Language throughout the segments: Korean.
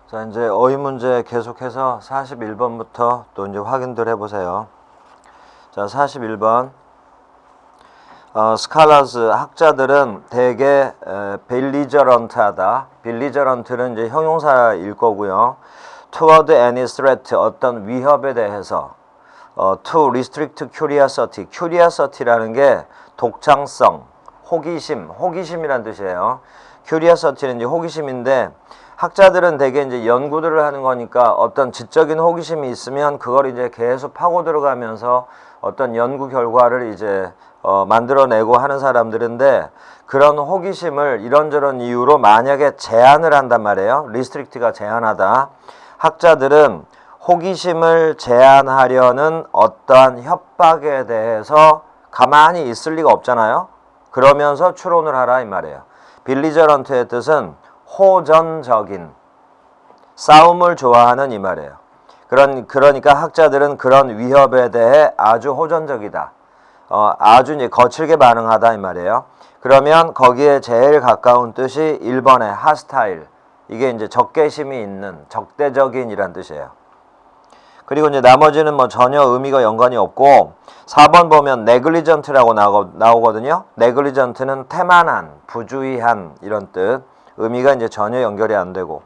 자, 이제 어휘 문제 계속해서 41번부터 또 이제 확인들 해보세요. 자, 41번. 스칼라즈 학자들은 대개 빌리저런트하다. 빌리저런트는 이제 형용사일 거고요. toward any threat, 어떤 위협에 대해서 to restrict curiosity. curiosity라는 게 독창성, 호기심이란 뜻이에요. curiosity는 이제 호기심인데 학자들은 대개 이제 연구들을 하는 거니까 어떤 지적인 호기심이 있으면 그걸 이제 계속 파고 들어가면서 어떤 연구 결과를 이제 만들어내고 하는 사람들인데, 그런 호기심을 이런저런 이유로 만약에 제한을 한단 말이에요. 리스트릭트가 제한하다. 학자들은 호기심을 제한하려는 어떠한 협박에 대해서 가만히 있을 리가 없잖아요. 그러면서 추론을 하라 이 말이에요. 빌리저런트의 뜻은 호전적인, 싸움을 좋아하는 이 말이에요. 그러니까 학자들은 그런 위협에 대해 아주 호전적이다. 아주 이제 거칠게 반응하다 이 말이에요. 그러면 거기에 제일 가까운 뜻이 1번의 hostile. 이게 이제 적개심이 있는, 적대적인 이란 뜻이에요. 그리고 이제 나머지는 뭐 전혀 의미가 연관이 없고, 4번 보면 negligent라고 나오거든요. negligent는 태만한, 부주의한 이런 뜻. 의미가 이제 전혀 연결이 안 되고.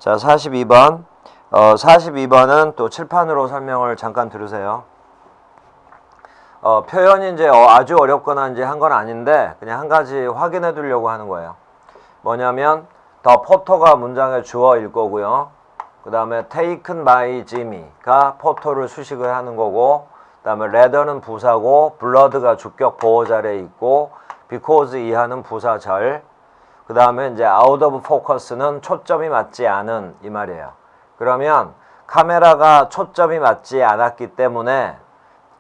자, 42번. 42번은 또 칠판으로 설명을 잠깐 들으세요. 표현이 이제 아주 어렵거나 이제 한 건 아닌데 그냥 한 가지 확인해 두려고 하는 거예요. 뭐냐면 the photo가 문장의 주어일 거고요. 그 다음에 taken by Jimmy가 포토를 수식을 하는 거고, 그 다음에 rather는 부사고, blood가 주격 보호자리에 있고, because 이하는 부사절, 그 다음에 이제 out of focus는 초점이 맞지 않은 이 말이에요. 그러면 카메라가 초점이 맞지 않았기 때문에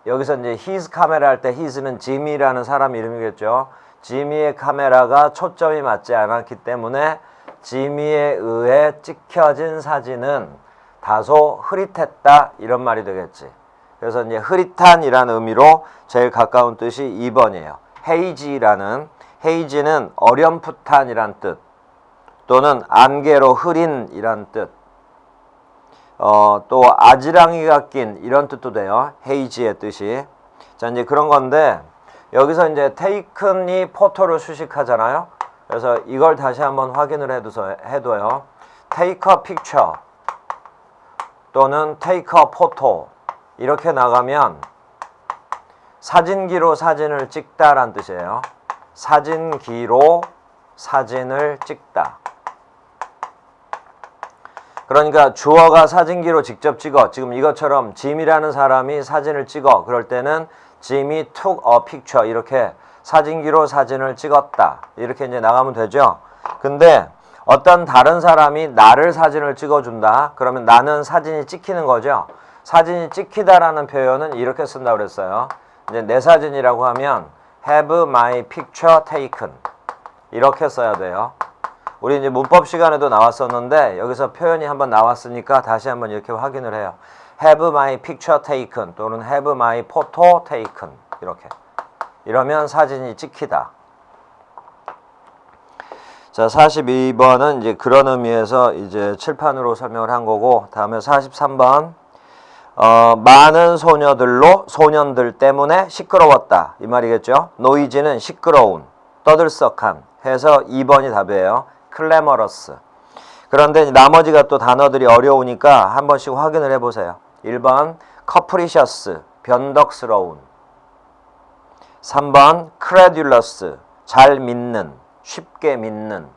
여기서 이제 his 카메라 할 때 his는 지미라는 사람 이름이겠죠. 지미의 카메라가 초점이 맞지 않았기 때문에 지미에 의해 찍혀진 사진은 다소 흐릿했다 이런 말이 되겠지. 그래서 이제 흐릿한이라는 의미로 제일 가까운 뜻이 2번이에요. 헤이지는 어렴풋한이란 뜻, 또는 안개로 흐린이란 뜻, 또 아지랑이가 낀 이런 뜻도 돼요. 헤이지의 뜻이. 자, 이제 그런 건데 여기서 이제 taken이 포토를 수식하잖아요. 그래서 이걸 다시 한번 확인을 해둬요. take a picture 또는 take a photo 이렇게 나가면 사진기로 사진을 찍다란 뜻이에요. 사진기로 사진을 찍다. 그러니까 주어가 사진기로 직접 찍어. 지금 이것처럼 짐이라는 사람이 사진을 찍어. 그럴 때는 짐이 took a picture 이렇게 사진기로 사진을 찍었다. 이렇게 이제 나가면 되죠. 근데 어떤 다른 사람이 나를 사진을 찍어준다. 그러면 나는 사진이 찍히는 거죠. 사진이 찍히다라는 표현은 이렇게 쓴다고 그랬어요. 이제 내 사진이라고 하면 have my picture taken 이렇게 써야 돼요. 우리 이제 문법 시간에도 나왔었는데 여기서 표현이 한번 나왔으니까 다시 한번 이렇게 확인을 해요. have my picture taken 또는 have my photo taken 이렇게. 이러면 사진이 찍히다. 자, 42번은 이제 그런 의미에서 이제 칠판으로 설명을 한 거고, 다음에 43번. 많은 소년들 때문에 시끄러웠다. 이 말이겠죠. 노이즈는 시끄러운, 떠들썩한 해서 2번이 답이에요. 클래머러스. 그런데 나머지가 또 단어들이 어려우니까 한 번씩 확인을 해보세요. 1번 커프리셔스, 변덕스러운. 3번 credulous, 잘 믿는, 쉽게 믿는.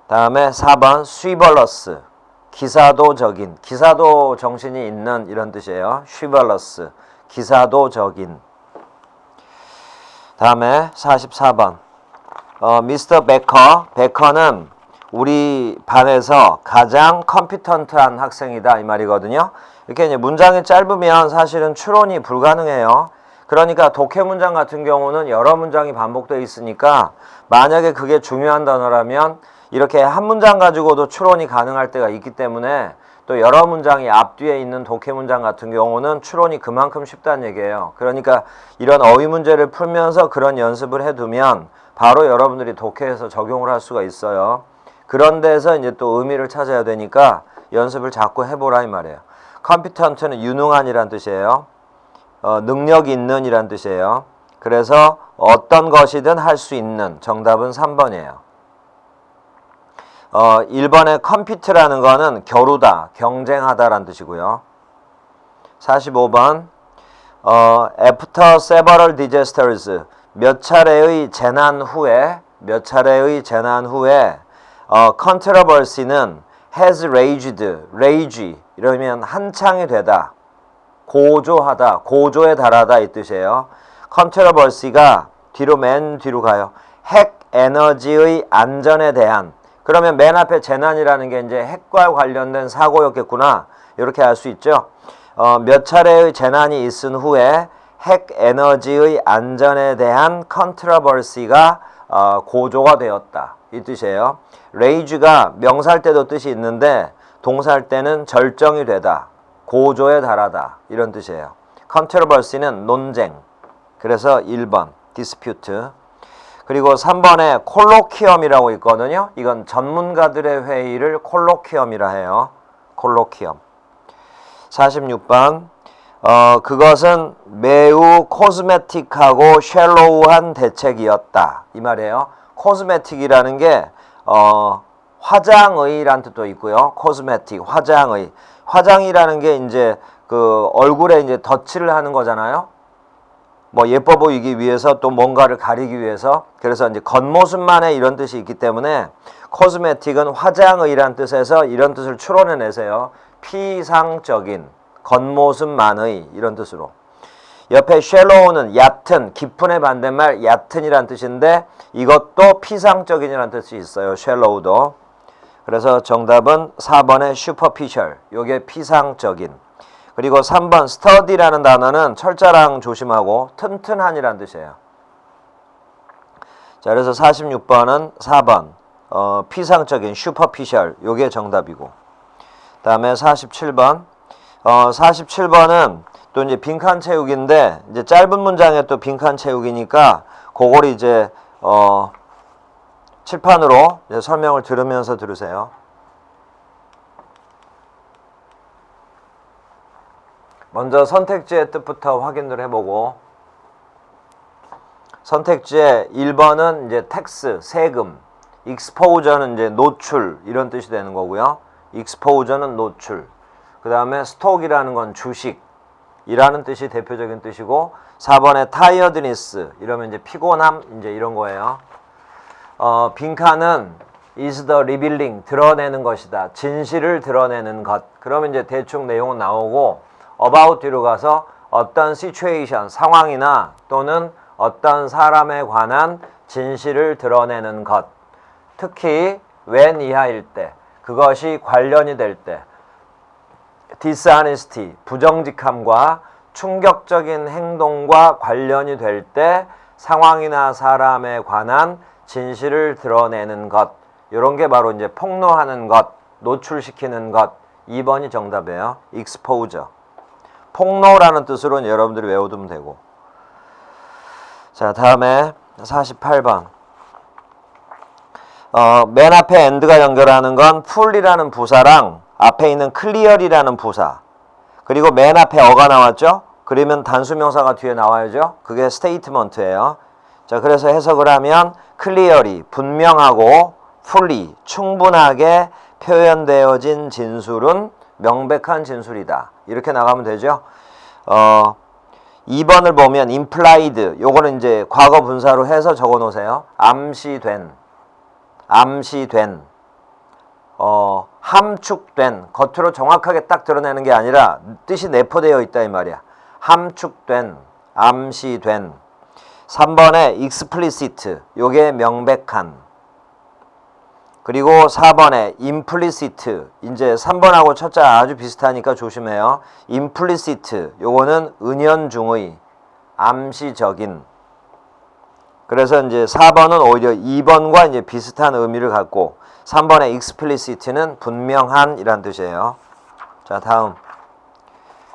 다음에 4번 chivalrous, 기사도적인, 기사도 정신이 있는 이런 뜻이에요. chivalrous, 기사도적인. 다음에 44번 미스터 베커는 우리 반에서 가장 컴피턴트한 학생이다 이 말이거든요. 이렇게 이제 문장이 짧으면 사실은 추론이 불가능해요. 그러니까 독해 문장 같은 경우는 여러 문장이 반복되어 있으니까 만약에 그게 중요한 단어라면 이렇게 한 문장 가지고도 추론이 가능할 때가 있기 때문에, 또 여러 문장이 앞뒤에 있는 독해 문장 같은 경우는 추론이 그만큼 쉽다는 얘기예요. 그러니까 이런 어휘 문제를 풀면서 그런 연습을 해두면 바로 여러분들이 독해에서 적용을 할 수가 있어요. 그런 데서 이제 또 의미를 찾아야 되니까 연습을 자꾸 해보라 이 말이에요. competent는 유능한이란 뜻이에요. 능력이 있는 이란 뜻이에요. 그래서 어떤 것이든 할 수 있는, 정답은 3번이에요. 1번의 compete라는 거는 겨루다, 경쟁하다란 뜻이고요. 45번 after several disasters, 몇 차례의 재난 후에 controversy는 has rage 이러면 한창이 되다, 고조하다, 고조에 달하다 이 뜻이에요. controversy가 맨 뒤로 가요. 핵 에너지의 안전에 대한, 그러면 맨 앞에 재난이라는 게 이제 핵과 관련된 사고였겠구나, 이렇게 알 수 있죠. 몇 차례의 재난이 있은 후에 핵 에너지의 안전에 대한 controversy가 고조가 되었다 이 뜻이에요. rage가 명사할 때도 뜻이 있는데 동사할 때는 절정이 되다, 고조에 달하다 이런 뜻이에요. controversy는 논쟁. 그래서 1번 dispute. 그리고 3번에 콜로퀴엄이라고 있거든요. 이건 전문가들의 회의를 콜로퀴엄이라 해요. 콜로퀴엄. 46번 그것은 매우 코스메틱하고 셜로우한 대책이었다 이 말이에요. 코스메틱이라는 게 화장의라는 뜻도 있고요. 코스메틱, 화장의. 화장이라는 게 이제 그 얼굴에 이제 덧칠을 하는 거잖아요. 뭐 예뻐 보이기 위해서, 또 뭔가를 가리기 위해서. 그래서 이제 겉모습만의 이런 뜻이 있기 때문에 코스메틱은 화장의라는 뜻에서 이런 뜻을 추론해내세요. 피상적인, 겉모습만의 이런 뜻으로. 옆에 shallow는 얕은, 깊은의 반대말 얕은이란 뜻인데 이것도 피상적인이라는 뜻이 있어요. shallow도. 그래서 정답은 4번의 superficial, 요게 피상적인. 그리고 3번 study라는 단어는 철자랑 조심하고 튼튼한이란 뜻이에요. 자, 그래서 46번은 4번 피상적인 superficial, 요게 정답이고. 다음에 47번 47번은 또 이제 빈칸 채우기인데 이제 짧은 문장에 또 빈칸 채우기니까 그걸 이제 칠판으로 이제 설명을 들으면서 들으세요. 먼저 선택지의 뜻부터 확인을 해보고, 선택지의 1번은 이제 텍스, 세금, exposure는 이제 노출 이런 뜻이 되는 거고요. exposure는 노출. 그 다음에 스톡이라는 건 주식이라는 뜻이 대표적인 뜻이고, 4번에 tiredness 이러면 이제 피곤함 이제 이런 거예요. 빈칸은 is the revealing, 드러내는 것이다, 진실을 드러내는 것. 그러면 이제 대충 내용은 나오고 about 뒤로 가서 어떤 situation, 상황이나 또는 어떤 사람에 관한 진실을 드러내는 것. 특히 when 이하일 때, 그것이 관련이 될 때, dishonesty, 부정직함과 충격적인 행동과 관련이 될 때 상황이나 사람에 관한 진실을 드러내는 것. 이런 게 바로 이제 폭로하는 것, 노출시키는 것. 2번이 정답이에요. exposure. 폭로라는 뜻으로는 여러분들이 외워두면 되고. 자, 다음에 48번. 맨 앞에 and가 연결하는 건 full이라는 부사랑 앞에 있는 clear이라는 부사. 그리고 맨 앞에 어가 나왔죠? 그러면 단수명사가 뒤에 나와야죠? 그게 statement예요. 자, 그래서 해석을 하면 clearly, 분명하고 fully, 충분하게 표현되어진 진술은 명백한 진술이다. 이렇게 나가면 되죠. 2번을 보면 implied, 요거는 이제 과거 분사로 해서 적어 놓으세요. 암시된, 함축된, 겉으로 정확하게 딱 드러내는 게 아니라 뜻이 내포되어 있다 이 말이야. 함축된, 암시된. 3번에 explicit, 요게 명백한. 그리고 4번에 implicit, 이제 3번하고 첫자 아주 비슷하니까 조심해요. implicit, 요거는 은연중의, 암시적인. 그래서 이제 4번은 오히려 2번과 이제 비슷한 의미를 갖고 3번의 explicit는 분명한 이란 뜻이에요. 자, 다음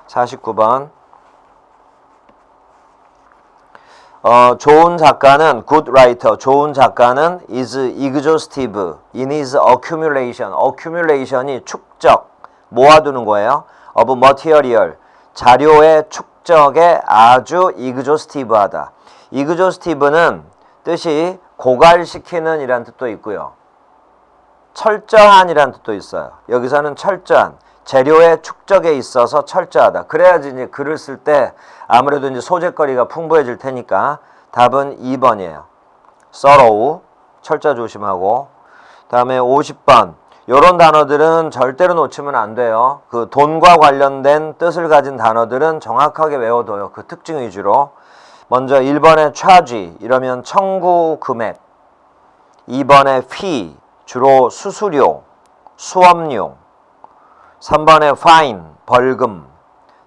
49번. 좋은 작가는 good writer. 좋은 작가는 is exhaustive in his accumulation. accumulation이 축적, 모아두는 거예요. of material. 자료의 축적에 아주 exhaustive하다. exhaustive는 뜻이 고갈시키는 이란 뜻도 있고요. 철저한이란 뜻도 있어요. 여기서는 철저한. 재료의 축적에 있어서 철저하다. 그래야지 이제 글을 쓸 때 아무래도 이제 소재거리가 풍부해질 테니까 답은 2번이에요. thorough, 철저 조심하고. 다음에 50번. 요런 단어들은 절대로 놓치면 안 돼요. 그 돈과 관련된 뜻을 가진 단어들은 정확하게 외워둬요. 그 특징 위주로. 먼저 1번에 charge, 이러면 청구 금액. 2번에 fee, 주로 수수료, 수업료. 3번에 fine, 벌금.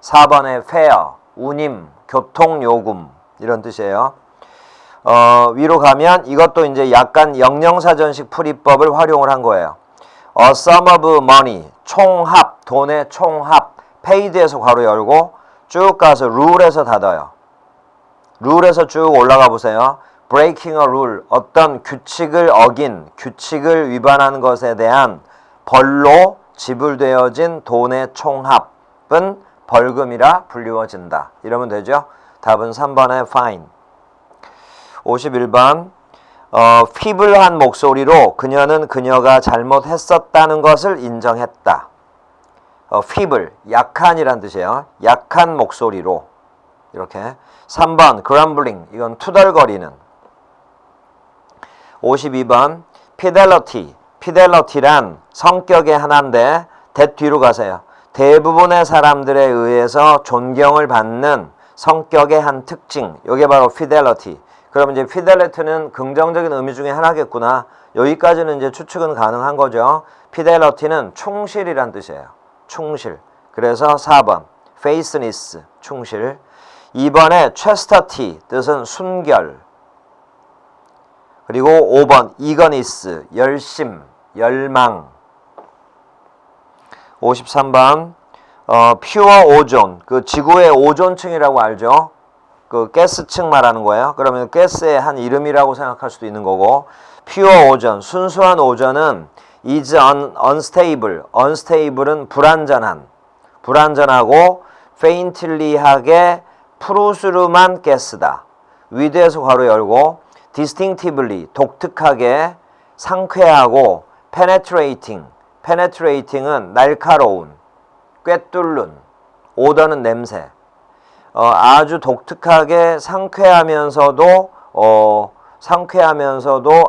4번에 fare, 운임, 교통요금. 이런 뜻이에요. 위로 가면 이것도 이제 약간 영영사전식 풀이법을 활용을 한 거예요. A sum of money, 총합, 돈의 총합. paid에서 괄호 열고 쭉 가서 rule에서 닫아요. rule에서 쭉 올라가 보세요. breaking a rule, 어떤 규칙을 어긴, 규칙을 위반한 것에 대한 벌로 지불되어진 돈의 총합은 벌금이라 불리워진다. 이러면 되죠? 답은 3번의 fine. 51번. 피블한 목소리로 그녀는 그녀가 잘못했었다는 것을 인정했다. feeble, 약한이란 뜻이에요. 약한 목소리로. 이렇게. 3번, grumbling, 이건 투덜거리는. 52번, fidelity. fidelity란 성격의 하나인데 that 뒤로 가세요. 대부분의 사람들에 의해서 존경을 받는 성격의 한 특징. 이게 바로 fidelity. 그럼 이제 fidelity는 긍정적인 의미 중에 하나겠구나. 여기까지는 이제 추측은 가능한 거죠. fidelity는 충실이란 뜻이에요. 충실. 그래서 4번 faithfulness, 충실. 2번에 chastity, 뜻은 순결. 그리고 5번 eagerness, 열심, 열망. 53번 pure ozone, 그 지구의 오존층이라고 알죠? 그 가스층 말하는 거예요. 그러면 가스의 한 이름이라고 생각할 수도 있는 거고, pure ozone, 순수한 오존은 is unstable, unstable은 불완전한, 불완전하고 faintly하게 푸르스름한 가스다. 위드에서 괄호 열고 distinctively, 독특하게, 상쾌하고 penetrating, penetrating은 날카로운, 꿰뚫는, 오더는 냄새. 아주 독특하게 상쾌하면서도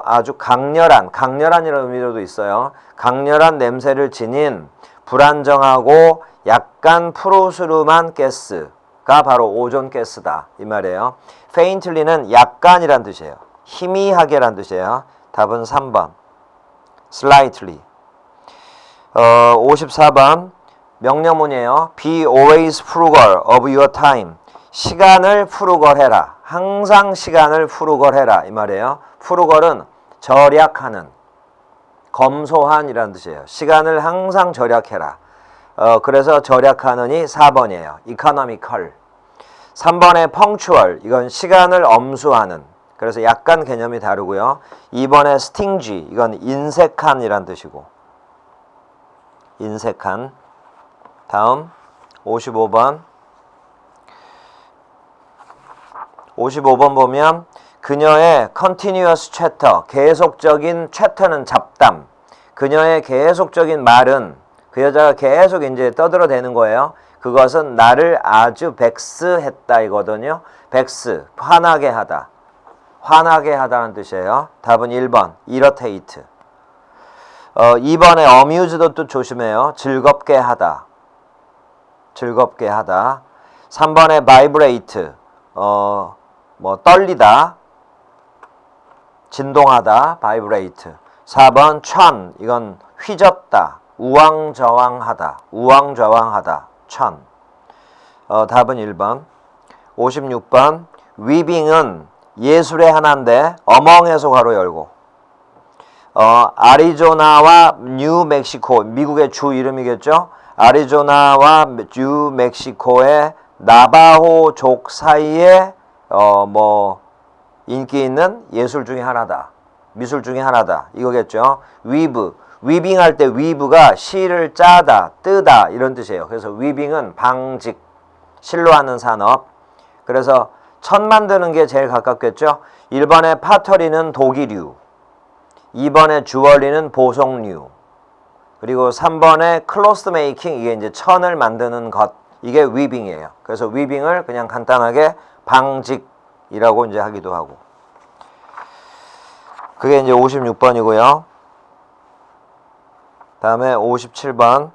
아주 강렬한이라는 의미로도 있어요. 강렬한 냄새를 지닌 불안정하고 약간 푸르스름한 가스가 바로 오존 가스다 이 말이에요. faintly는 약간이란 뜻이에요. 희미하게란 뜻이에요. 답은 3번 slightly. 54번 명령문이에요. Be always frugal of your time. 시간을 frugal해라. 항상 시간을 frugal해라 이 말이에요. frugal은 절약하는, 검소한이라는 뜻이에요. 시간을 항상 절약해라. 그래서 절약하는이 4번이에요. economical. 3번에 punctual, 이건 시간을 엄수하는, 그래서 약간 개념이 다르고요. 2번에 stingy, 이건 인색한이란 뜻이고, 인색한. 다음 55번. 55번 보면 그녀의 continuous chatter, 계속적인 chatter는 잡담. 그녀의 계속적인 말은, 그 여자가 계속 이제 떠들어대는 거예요. 그것은 나를 아주 vex했다 이거든요. vex, 화나게 하다. 화나게 하다는 뜻이에요. 답은 1번, irritate. 2번에 amused도 또 조심해요. 즐겁게 하다. 즐겁게 하다. 3번에 vibrate, 떨리다, 진동하다, vibrate. 4번 천, 이건 휘젓다, 우왕좌왕하다, 우왕좌왕하다, 천. 답은 1번. 56번 weaving은 예술의 하나인데 among에서 괄호 열고, 아리조나와 뉴멕시코, 미국의 주 이름이겠죠. 아리조나와 뉴멕시코의 나바호족 사이에 인기 있는 예술 중에 하나다. 미술 중에 하나다. 이거겠죠. 위브. 위빙할 때 위브가 실을 짜다, 뜨다 이런 뜻이에요. 그래서 위빙은 방직, 실로 하는 산업. 그래서 천 만드는 게 제일 가깝겠죠. 1번에 파터리는 도기류, 2번에 주얼리는 보석류, 그리고 3번에 클로스 메이킹, 이게 이제 천을 만드는 것, 이게 위빙이에요. 그래서 위빙을 그냥 간단하게 방직이라고 이제 하기도 하고. 그게 이제 56번이고요. 다음에 57번.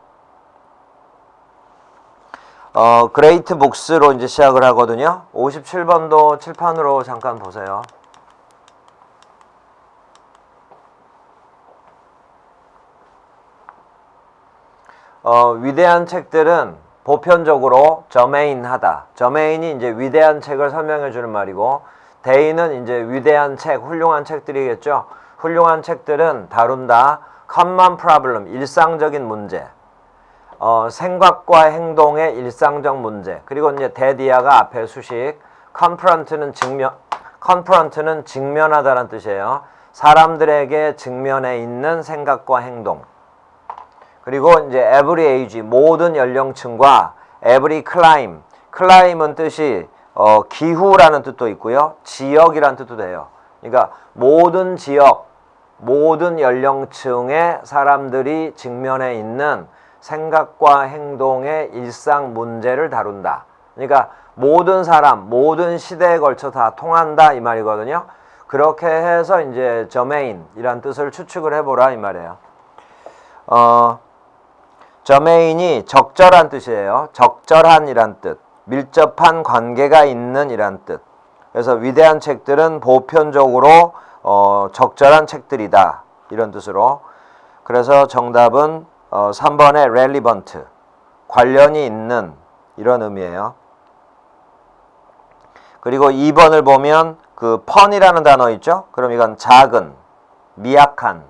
그레이트 북스로 이제 시작을 하거든요. 57번도 칠판으로 잠깐 보세요. 위대한 책들은 보편적으로 저메인하다. 저메인이 이제 위대한 책을 설명해 주는 말이고, 데이는 이제 위대한 책, 훌륭한 책들이겠죠. 훌륭한 책들은 다룬다. common problem, 일상적인 문제. 생각과 행동의 일상적 문제. 그리고 이제 대디아가 앞에 수식. confront는 직면하다라는 뜻이에요. 사람들에게 직면해 있는 생각과 행동. 그리고 이제 every age, 모든 연령층과 every clime. clime은 뜻이 기후라는 뜻도 있고요. 지역이라는 뜻도 돼요. 그러니까 모든 지역, 모든 연령층의 사람들이 직면해 있는 생각과 행동의 일상 문제를 다룬다. 그러니까 모든 사람, 모든 시대에 걸쳐 다 통한다 이 말이거든요. 그렇게 해서 이제 저메인이란 뜻을 추측을 해보라 이 말이에요. 저메인이 적절한 뜻이에요. 적절한이란 뜻, 밀접한 관계가 있는 이란 뜻. 그래서 위대한 책들은 보편적으로 적절한 책들이다 이런 뜻으로. 그래서 정답은 3번의 relevant, 관련이 있는 이런 의미예요. 그리고 2번을 보면 그 펀이라는 단어 있죠? 그럼 이건 작은, 미약한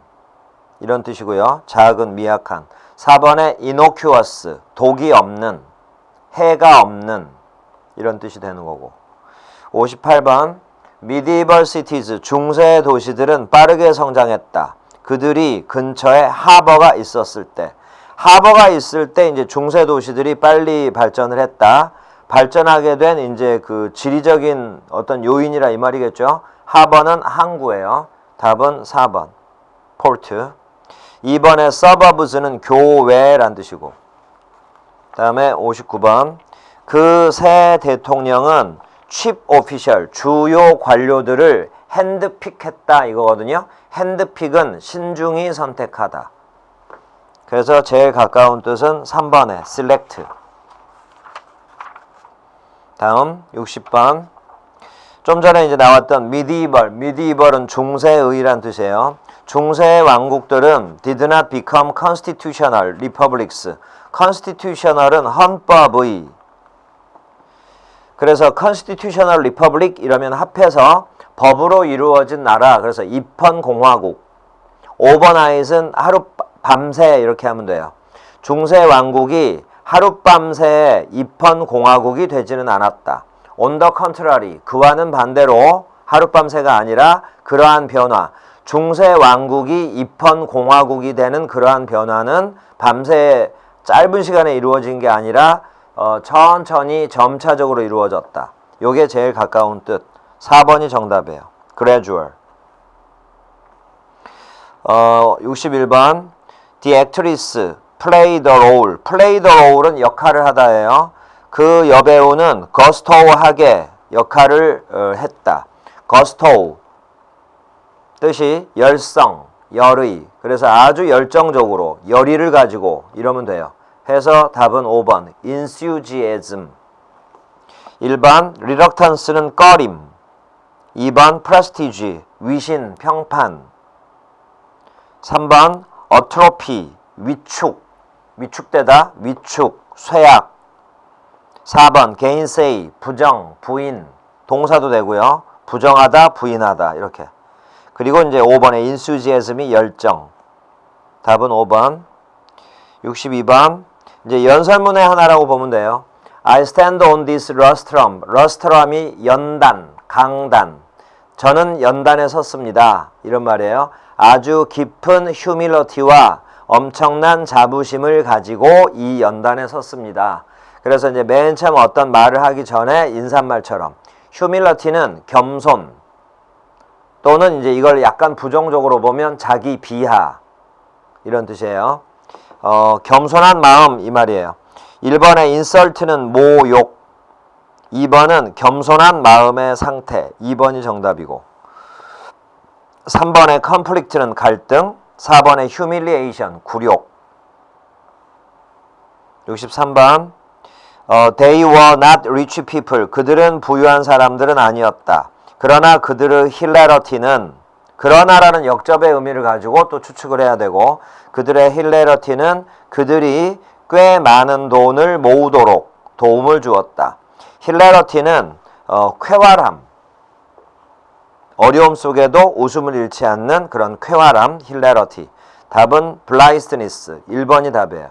이런 뜻이고요. 작은, 미약한. 4번에 innocuous, 독이 없는, 해가 없는 이런 뜻이 되는 거고. 58번 medieval cities, 중세 도시들은 빠르게 성장했다. 그들이 근처에 하버가 있었을 때. 하버가 있을 때 이제 중세 도시들이 빨리 발전을 했다. 발전하게 된 이제 그 지리적인 어떤 요인이라 이 말이겠죠. 하버는 항구예요. 답은 4번. 포트. 2번의 suburbs는 교외란 뜻이고. 다음에 59번. 그 새 대통령은 chief official, 주요 관료들을 핸드픽했다 이거거든요. 핸드픽은 신중히 선택하다. 그래서 제일 가까운 뜻은 3번의 select. 다음 60번. 좀 전에 이제 나왔던 medieval은 중세의란 뜻이에요. 중세 왕국들은 did not become constitutional republics. constitutional은 헌법의. 그래서 constitutional republic 이러면 합해서 법으로 이루어진 나라. 그래서 입헌공화국. overnight은 하룻밤새 이렇게 하면 돼요. 중세 왕국이 하룻밤새 입헌공화국이 되지는 않았다. On the contrary, 그와는 반대로 하룻밤새가 아니라 그러한 변화. 중세 왕국이 입헌공화국이 되는 그러한 변화는 밤새 짧은 시간에 이루어진 게 아니라 천천히 점차적으로 이루어졌다. 요게 제일 가까운 뜻. 4번이 정답이에요. gradual. 61번. The actress play the role. play the role은 역할을 하다예요. 그 여배우는 거스토우하게 역할을 했다. 거스토우 뜻이 열성, 열의. 그래서 아주 열정적으로 열의를 가지고 이러면 돼요. 해서 답은 5번 enthusiasm. 1번 reluctance는 꺼림. 2번 prestige, 위신, 평판. 3번 atrophy, 위축, 위축되다, 위축, 쇠약. 4번 gainsay, 부정, 부인, 동사도 되고요. 부정하다, 부인하다 이렇게. 그리고 이제 5번의 enthusiasm이 열정. 답은 5번. 62번. 이제 연설문의 하나라고 보면 돼요. I stand on this rostrum. rostrum이 연단, 강단. 저는 연단에 섰습니다. 이런 말이에요. 아주 깊은 휴밀러티와 엄청난 자부심을 가지고 이 연단에 섰습니다. 그래서 이제 맨 처음 어떤 말을 하기 전에 인사말처럼 휴밀러티는 겸손 또는 이제 이걸 약간 부정적으로 보면 자기 비하 이런 뜻이에요. 겸손한 마음 이 말이에요. 1번의 insult는 모욕, 2번은 겸손한 마음의 상태, 2번이 정답이고 3번의 conflict는 갈등, 4번의 humiliation, 굴욕. 63번 They were not rich people. 그들은 부유한 사람들은 아니었다. 그러나 그들의 hilarity는 그러나라는 역접의 의미를 가지고 또 추측을 해야 되고 그들의 hilarity는 그들이 꽤 많은 돈을 모으도록 도움을 주었다. hilarity는 쾌활함, 어려움 속에도 웃음을 잃지 않는 그런 쾌활함, hilarity. 답은 blindness, 1번이 답이에요.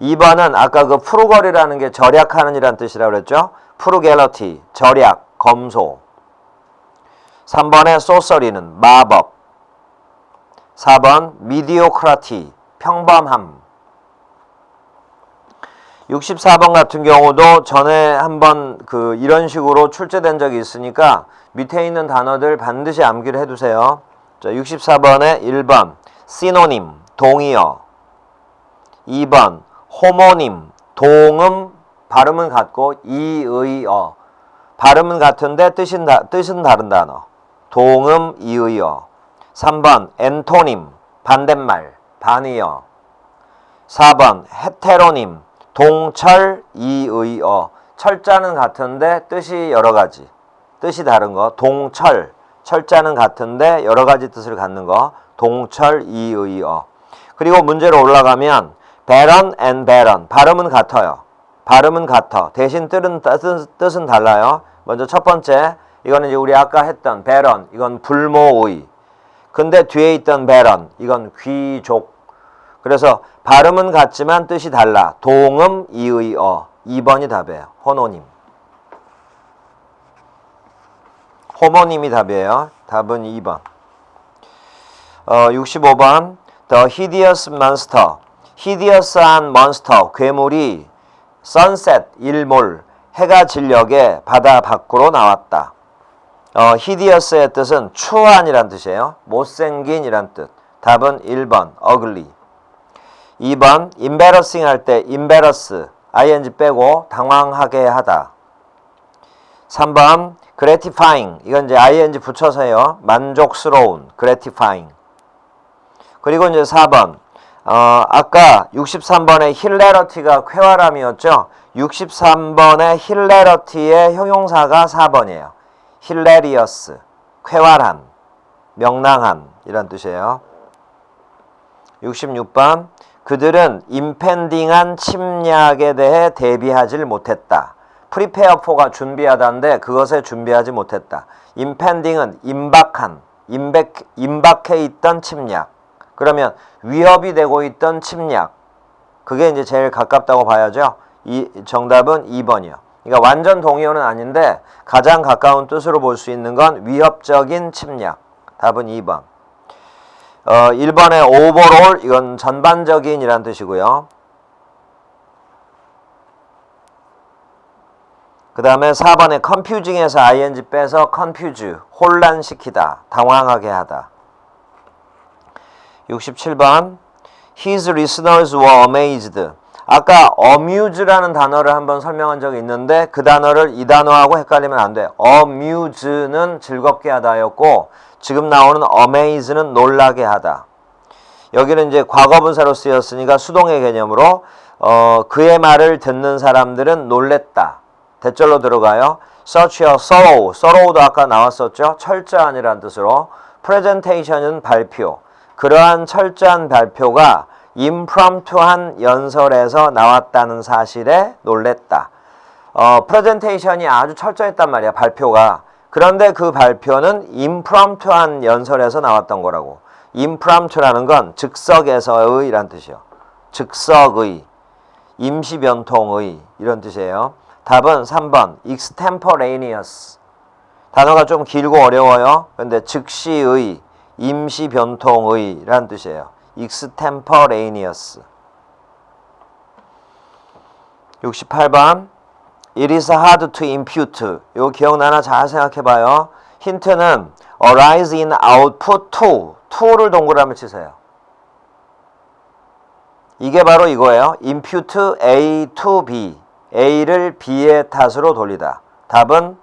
2번은 아까 그 프루걸이라는 게 절약하는 이란 뜻이라고 그랬죠. frugality, 절약, 검소. 3번의 sorcery는 마법. 4번 mediocrity, 평범함. 64번 같은 경우도 전에 한번 이런 식으로 출제된 적이 있으니까 밑에 있는 단어들 반드시 암기를 해두세요. 자, 64번에 1번 synonym, 동의어. 2번 homonym, 동음, 발음은 같고 이의어. 발음은 같은데 뜻은 다른 단어. 동음, 이의어. 3번 antonym, 반대말, 반의어. 4번 heteronym, 동철, 이의어. 철자는 같은데 뜻이 여러 가지. 뜻이 다른 거. 동철. 철자는 같은데 여러 가지 뜻을 갖는 거. 동철, 이의어. 그리고 문제로 올라가면 baron and baron. 발음은 같아요. 발음은 같아. 대신 뜻은 달라요. 먼저 첫 번째. 이거는 이제 우리 아까 했던 baron. 이건 불모의. 근데 뒤에 있던 baron. 이건 귀족. 그래서 발음은 같지만 뜻이 달라. 동음, 이의어. 2번이 답이에요. 호노님. 호모님이 답이에요. 답은 2번. 65번. The hideous monster. hideous한 monster. 괴물이 sunset, 일몰, 해가 진녘에 바다 밖으로 나왔다. hideous의 뜻은 추한이란 뜻이에요. 못생긴 이란 뜻. 답은 1번. ugly. 2번 embarrassing 할 때 embarrass, ing 빼고 당황하게 하다. 3번 gratifying, 이건 이제 ing 붙여서 해요. 만족스러운, gratifying. 그리고 이제 4번 아까 63번의 hilarity가 쾌활함이었죠. 63번의 hilarity의 형용사가 4번이에요. hilarious, 쾌활한, 명랑한 이란 뜻이에요. 66번 그들은 impending한 침략에 대해 대비하지 못했다. prepare for가 준비하다인데 그것에 준비하지 못했다. impending은 임박한, 임박해 있던 침략. 그러면 위협이 되고 있던 침략. 그게 이제 제일 가깝다고 봐야죠. 정답은 2번이요. 그러니까 완전 동의어는 아닌데 가장 가까운 뜻으로 볼 수 있는 건 위협적인 침략. 답은 2번. 1번의 overall, 이건 전반적인 이란 뜻이고요. 그 다음에 4번의 confusing에서 ing 빼서 confuse, 혼란시키다, 당황하게 하다. 67번 His listeners were amazed. 아까 amuse라는 단어를 한번 설명한 적이 있는데 그 단어를 이 단어하고 헷갈리면 안 돼. amuse는 즐겁게 하다였고 지금 나오는 amaze는 놀라게 하다. 여기는 이제 과거분사로 쓰였으니까 수동의 개념으로 그의 말을 듣는 사람들은 놀랬다. 대절로 들어가요. such a sorrow도 아까 나왔었죠. 철저한이라는 뜻으로. presentation은 발표. 그러한 철저한 발표가 impromptu한 연설에서 나왔다는 사실에 놀랬다. presentation이 아주 철저했단 말이야. 발표가. 그런데 그 발표는 impromptu한 연설에서 나왔던 거라고. impromptu라는 건 즉석에서의 이란 뜻이요. 즉석의, 임시변통의 이런 뜻이에요. 답은 3번 extemporaneous. 단어가 좀 길고 어려워요. 근데 즉시의, 임시 변통의라는 뜻이에요. extemporaneous. 68번 It is hard to impute. 이거 기억나나? 잘 생각해봐요. 힌트는 arise in output to. to를 동그라미 치세요. 이게 바로 이거예요. impute A to B. A를 B의 탓으로 돌리다. 답은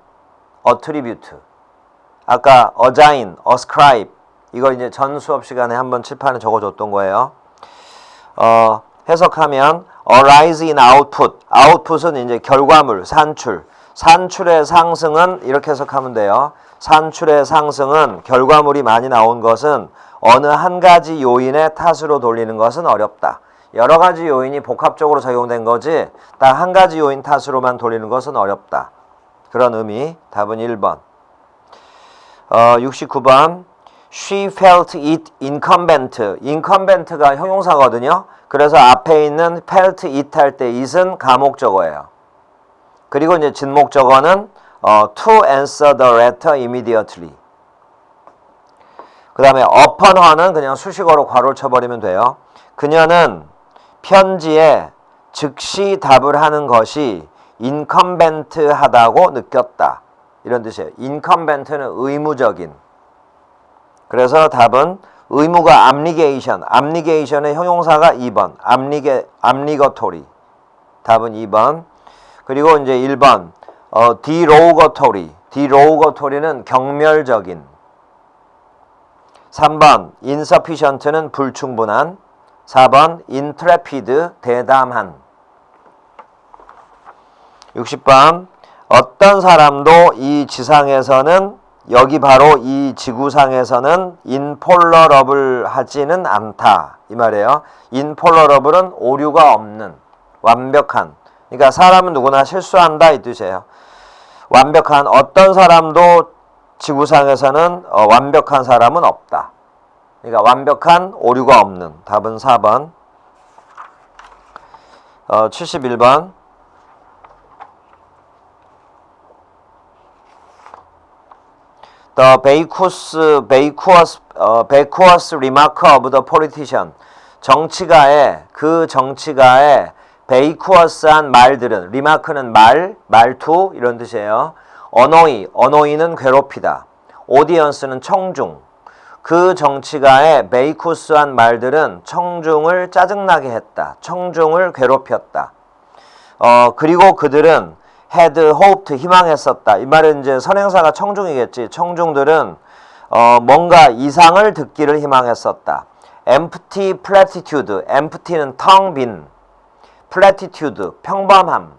attribute. 아까 assign, ascribe. 이거 이제 전 수업 시간에 한번 칠판에 적어줬던 거예요. 해석하면 arise in output. output은 이제 결과물, 산출. 산출의 상승은 이렇게 해석하면 돼요. 산출의 상승은 결과물이 많이 나온 것은 어느 한 가지 요인의 탓으로 돌리는 것은 어렵다. 여러 가지 요인이 복합적으로 적용된 거지 딱 한 가지 요인 탓으로만 돌리는 것은 어렵다. 그런 의미. 답은 1번. 69번 She felt it incumbent. incumbent가 형용사거든요. 그래서 앞에 있는 felt it 할 때 it은 가목적어예요. 그리고 이제 진목적어는 to answer the letter immediately. 그 다음에 upon her는 그냥 수식어로 괄호를 쳐버리면 돼요. 그녀는 편지에 즉시 답을 하는 것이 incumbent하다고 느꼈다. 이런 뜻이에요. incumbent는 의무적인. 그래서 답은 의무가 obligation. obligation의 형용사가 2번. obligatory. 답은 2번. 그리고 이제 1번. derogatory. derogatory는 경멸적인. 3번. insufficient는 불충분한. 4번. intrepid. 대담한. 60번. 어떤 사람도 이 지상에서는 여기 바로 이 지구상에서는 intolerable 하지는 않다. 이 말이에요. intolerable은 오류가 없는, 완벽한. 그러니까 사람은 누구나 실수한다 이 뜻이에요. 완벽한 어떤 사람도 지구상에서는 완벽한 사람은 없다. 그러니까 완벽한 오류가 없는. 답은 4번. 71번. The vacuous remark of the politician. 정치가의 vacuous한 말들은, remark는 말, 말투 이런 뜻이에요. annoy는 괴롭히다. audience는 청중. 그 정치가의 vacuous한 말들은 청중을 짜증나게 했다. 청중을 괴롭혔다. 그리고 그들은 had hoped, 희망했었다. 이 말은 이제 선행사가 청중이겠지. 청중들은 뭔가 이상을 듣기를 희망했었다. empty platitude, empty는 텅 빈, platitude, 평범함,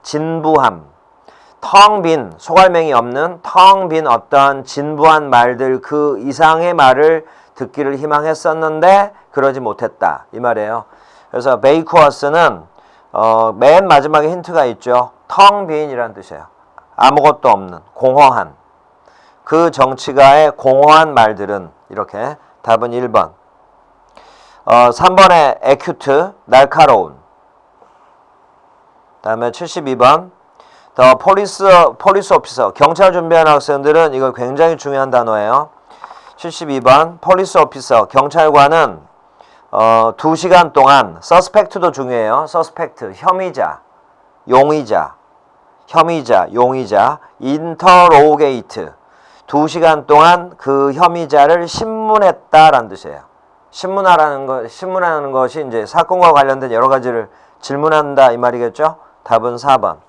진부함, 텅 빈, 소갈맹이 없는 텅 빈 어떤 진부한 말들 그 이상의 말을 듣기를 희망했었는데 그러지 못했다. 이 말이에요. 그래서 vacuous는 맨 마지막에 힌트가 있죠. 텅 빈이라는 뜻이에요. 아무것도 없는, 공허한. 그 정치가의 공허한 말들은 이렇게. 답은 1번. 3번에 acute, 날카로운. 다음에 72번. The police officer, 경찰 준비하는 학생들은 이거 굉장히 중요한 단어예요. 72번. police officer, 경찰관은 2시간 동안 suspect도 중요해요. suspect, 혐의자, 용의자, 용의자, interrogate, 2시간 동안 그 혐의자를 신문했다라는 뜻이에요. 신문하는 것이 이제 사건과 관련된 여러 가지를 질문한다 이 말이겠죠? 답은 4번.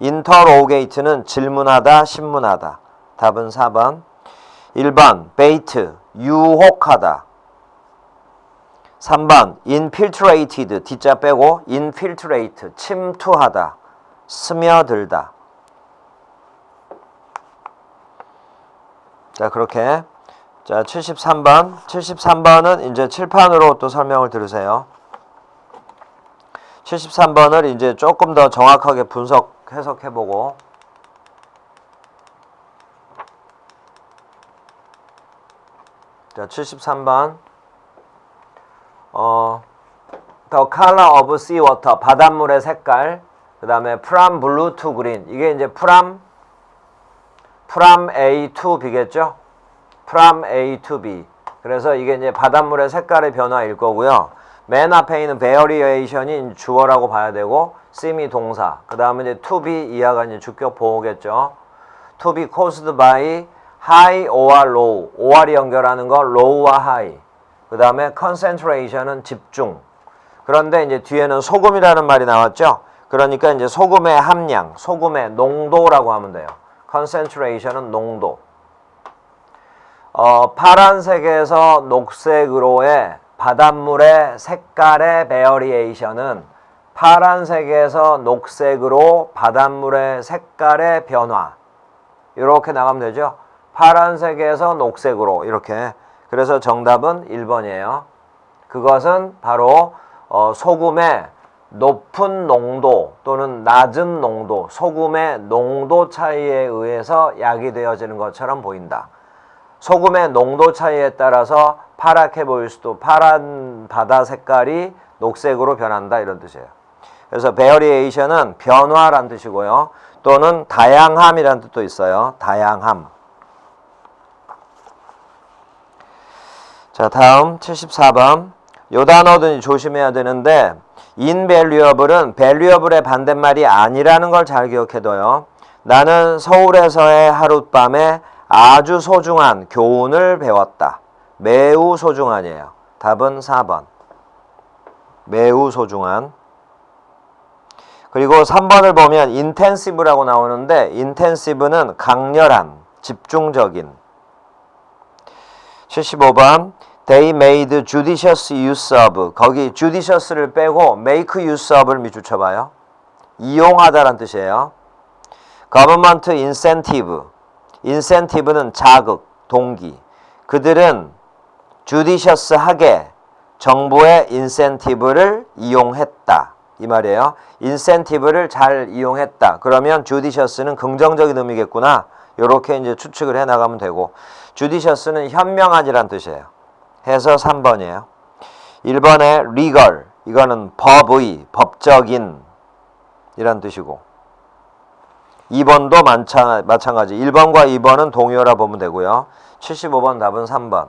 interrogate는 질문하다, 신문하다. 답은 4번. 1번, bait, 유혹하다. 3번, infiltrated, D자 빼고 infiltrate, 침투하다, 스며들다. 자, 그렇게. 자, 73번. 73번은 이제 칠판으로 또 설명을 들으세요. 73번을 이제 조금 더 정확하게 해석해보고. 자, 73번. The color of sea water, 바닷물의 색깔. 그 다음에 from blue to green. 이게 이제 from from A to B겠죠? from A to B. 그래서 이게 이제 바닷물의 색깔의 변화일 거고요. 맨 앞에 있는 variation이 주어라고 봐야 되고, seem이 동사. 그 다음에 이제 to be 이하가 이제 주격 보호겠죠. to be caused by high or low. or이 연결하는 거 low와 high. 그 다음에 concentration은 집중. 그런데 이제 뒤에는 소금이라는 말이 나왔죠. 그러니까 이제 소금의 함량, 소금의 농도라고 하면 돼요. concentration은 농도. 파란색에서 녹색으로의 바닷물의 색깔의 variation은 파란색에서 녹색으로 바닷물의 색깔의 변화. 이렇게 나가면 되죠. 파란색에서 녹색으로 이렇게. 그래서 정답은 1번이에요. 그것은 바로 소금의 높은 농도 또는 낮은 농도, 소금의 농도 차이에 의해서 야기되어지는 것처럼 보인다. 소금의 농도 차이에 따라서 파랗게 보일 수도, 파란 바다 색깔이 녹색으로 변한다, 이런 뜻이에요. 그래서 variation은 변화란 뜻이고요. 또는 다양함이란 뜻도 있어요. 다양함. 자, 다음 74번. 요 단어도 조심해야 되는데, invaluable은 valuable의 반대말이 아니라는 걸 잘 기억해둬요. 나는 서울에서의 하룻밤에 아주 소중한 교훈을 배웠다. 매우 소중한이에요. 답은 4번. 매우 소중한. 그리고 3번을 보면 intensive라고 나오는데, intensive는 강렬한, 집중적인. 75번. They made judicious use of. 거기 judicious를 빼고 make use of를 밑줄쳐봐요. 이용하다란 뜻이에요. government incentive. incentive는 자극, 동기. 그들은 judicious하게 정부의 incentive를 이용했다. 이 말이에요. incentive를 잘 이용했다. 그러면 judicious는 긍정적인 의미겠구나. 이렇게 이제 추측을 해 나가면 되고, judicious는 현명한이란 뜻이에요. 해서 3번이에요. 1번에 legal, 이거는 법의, 법적인 이란 뜻이고, 2번도 마찬가지. 1번과 2번은 동의어라 보면 되고요. 75번 답은 3번.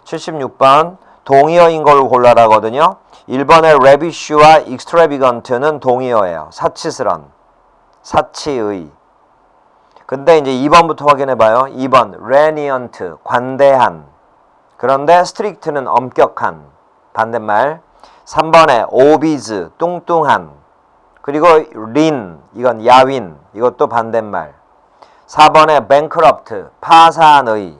76번 동의어인 걸 골라라거든요. 1번의 ravish와 extravagant는 동의어예요. 사치스런, 사치의. 근데 이제 2번부터 확인해 봐요. 2번 lenient, 관대한. 그런데 strict는 엄격한, 반대말. 3번에 obese, 뚱뚱한. 그리고 lean, 이건 야윈, 이것도 반대말. 4번에 bankrupt, 파산의.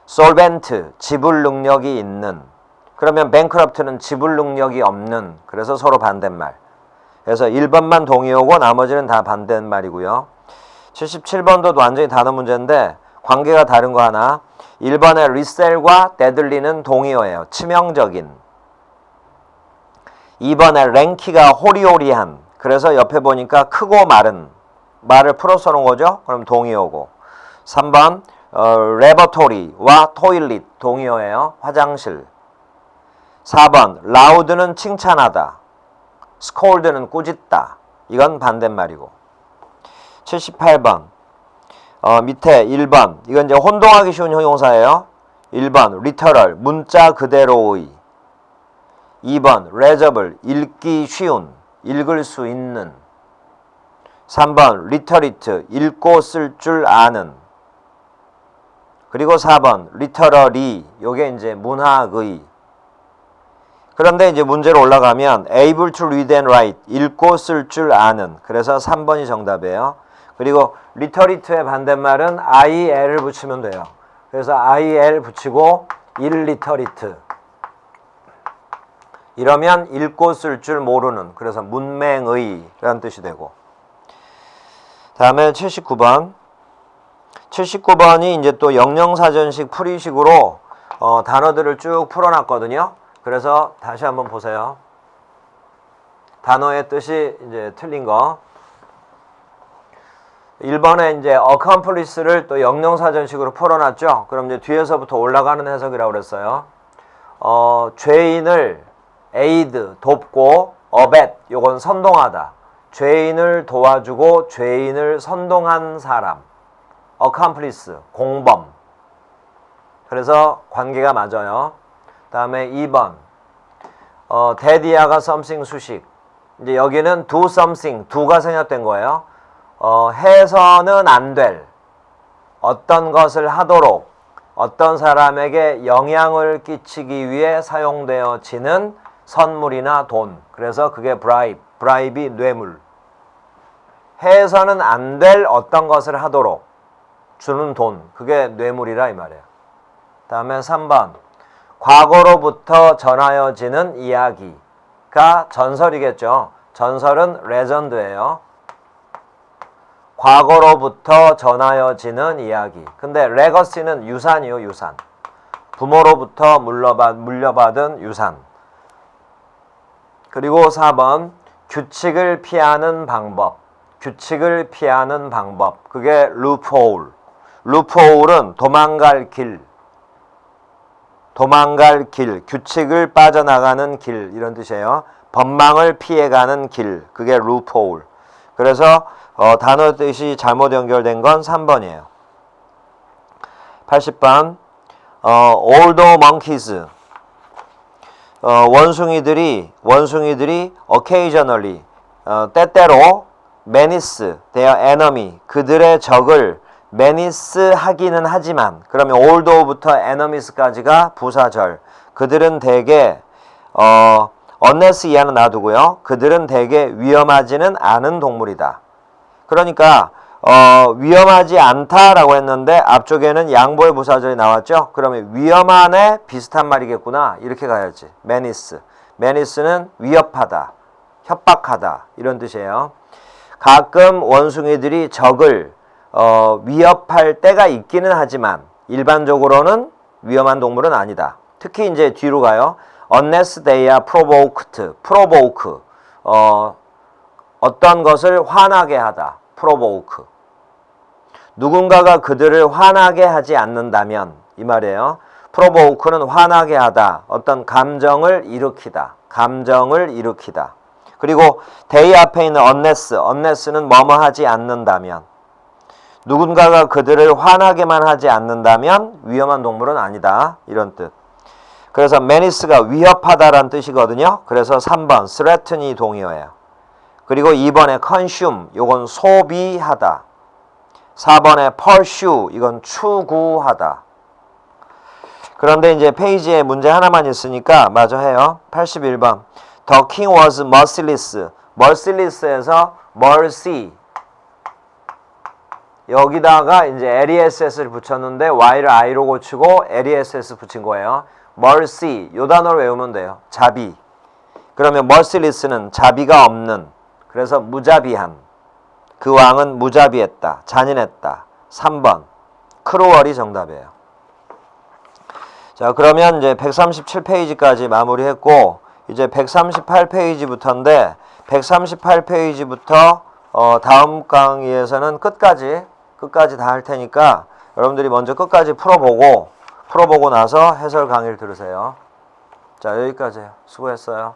solvent, 지불 능력이 있는. 그러면 bankrupt는 지불 능력이 없는. 그래서 서로 반대말. 그래서 1번만 동의어고 나머지는 다 반대말이고요. 77번도 완전히 단어 문제인데 관계가 다른 거 하나. 1번의 resell과 deadly는 동의어예요. 치명적인. 2번의 lanky가 호리호리한. 그래서 옆에 보니까 크고 마른. 말을 풀어서 놓은 거죠. 그럼 동의어고. 3번 laboratory와 toilet 동의어예요. 화장실. 4번 loud는 칭찬하다. scold는 꾸짖다. 이건 반대말이고. 78번 밑에 1번 이건 이제 혼동하기 쉬운 형용사예요. 1번 literal 문자 그대로의. 2번 legible 읽기 쉬운, 읽을 수 있는. 3번 literate 읽고 쓸 줄 아는. 그리고 4번 literary 요게 이제 문학의. 그런데 이제 문제로 올라가면 able to read and write 읽고 쓸 줄 아는. 그래서 3번이 정답이에요. 그리고 literate의 반대말은 IL을 붙이면 돼요. 그래서 IL 붙이고 illiterate. 이러면 읽고 쓸 줄 모르는. 그래서 문맹의 라는 뜻이 되고. 다음에 79번. 79번이 이제 또 영영사전식 풀이식으로 단어들을 쭉 풀어놨거든요. 그래서 다시 한번 보세요. 단어의 뜻이 이제 틀린 거. 1번에 이제 accomplish를 또 영영사전식으로 풀어놨죠. 그럼 이제 뒤에서부터 올라가는 해석이라고 그랬어요. 죄인을 aid, 돕고 abet, 요건 선동하다. 죄인을 도와주고 죄인을 선동한 사람. accomplice, 공범. 그래서 관계가 맞아요. 다음에 2번. 대디아가 something 수식. 이제 여기는 do something, do가 생략된 거예요. 해서는 안 될 어떤 것을 하도록 어떤 사람에게 영향을 끼치기 위해 사용되어지는 선물이나 돈. 그래서 그게 bribe이 뇌물. 해서는 안 될 어떤 것을 하도록 주는 돈. 그게 뇌물이라 이 말이에요. 다음에 3번. 과거로부터 전하여지는 이야기가 전설이겠죠. 전설은 레전드예요. 과거로부터 전하여지는 이야기. 근데 레거시는 유산이요, 유산. 부모로부터 물려받은 유산. 그리고 4번. 규칙을 피하는 방법. 규칙을 피하는 방법. 그게 loophole. loophole은 도망갈 길. 도망갈 길. 규칙을 빠져나가는 길. 이런 뜻이에요. 법망을 피해가는 길. 그게 loophole. 그래서 단어 뜻이 잘못 연결된 건 3번이에요. 80번. all the monkeys. 원숭이들이 occasionally, 때때로 menace their enemy, 그들의 적을 menace 하기는 하지만, 그러면 although부터 enemyes까지가 부사절. 그들은 대개 unless 이하는 놔두고요. 그들은 대개 위험하지는 않은 동물이다. 그러니까 위험하지 않다라고 했는데 앞쪽에는 양보의 부사절이 나왔죠. 그러면 위험한에 비슷한 말이겠구나. 이렇게 가야지. menace. menace는 위협하다, 협박하다 이런 뜻이에요. 가끔 원숭이들이 적을 위협할 때가 있기는 하지만 일반적으로는 위험한 동물은 아니다. 특히 이제 뒤로 가요. unless they are provoked. provoke. 어떤 것을 화나게 하다. provoke. 누군가가 그들을 화나게 하지 않는다면 이 말이에요. provoke는 화나게 하다. 어떤 감정을 일으키다. 감정을 일으키다. 그리고 they 앞에 있는 unless는 뭐뭐 하지 않는다면, 누군가가 그들을 화나게만 하지 않는다면 위험한 동물은 아니다. 이런 뜻. 그래서 menace가 위협하다라는 뜻이거든요. 그래서 3번 threaten이 동의어예요. 그리고 2번에 consume, 이건 소비하다. 4번에 pursue, 이건 추구하다. 그런데 이제 페이지에 문제 하나만 있으니까 마저 해요. 81번. The king was merciless. merciless에서 mercy. 여기다가 이제 less를 붙였는데 y를 i로 고치고 less 붙인 거예요. mercy. 요 단어를 외우면 돼요. 자비. 그러면 merciless는 자비가 없는. 그래서 무자비한. 그 왕은 무자비했다. 잔인했다. 3번. cruel이 정답이에요. 자, 그러면 이제 137페이지까지 마무리했고, 이제 138페이지부터인데, 138페이지부터 다음 강의에서는 끝까지 다 할 테니까 여러분들이 먼저 끝까지 풀어보고 나서 해설 강의를 들으세요. 자, 여기까지요. 수고했어요.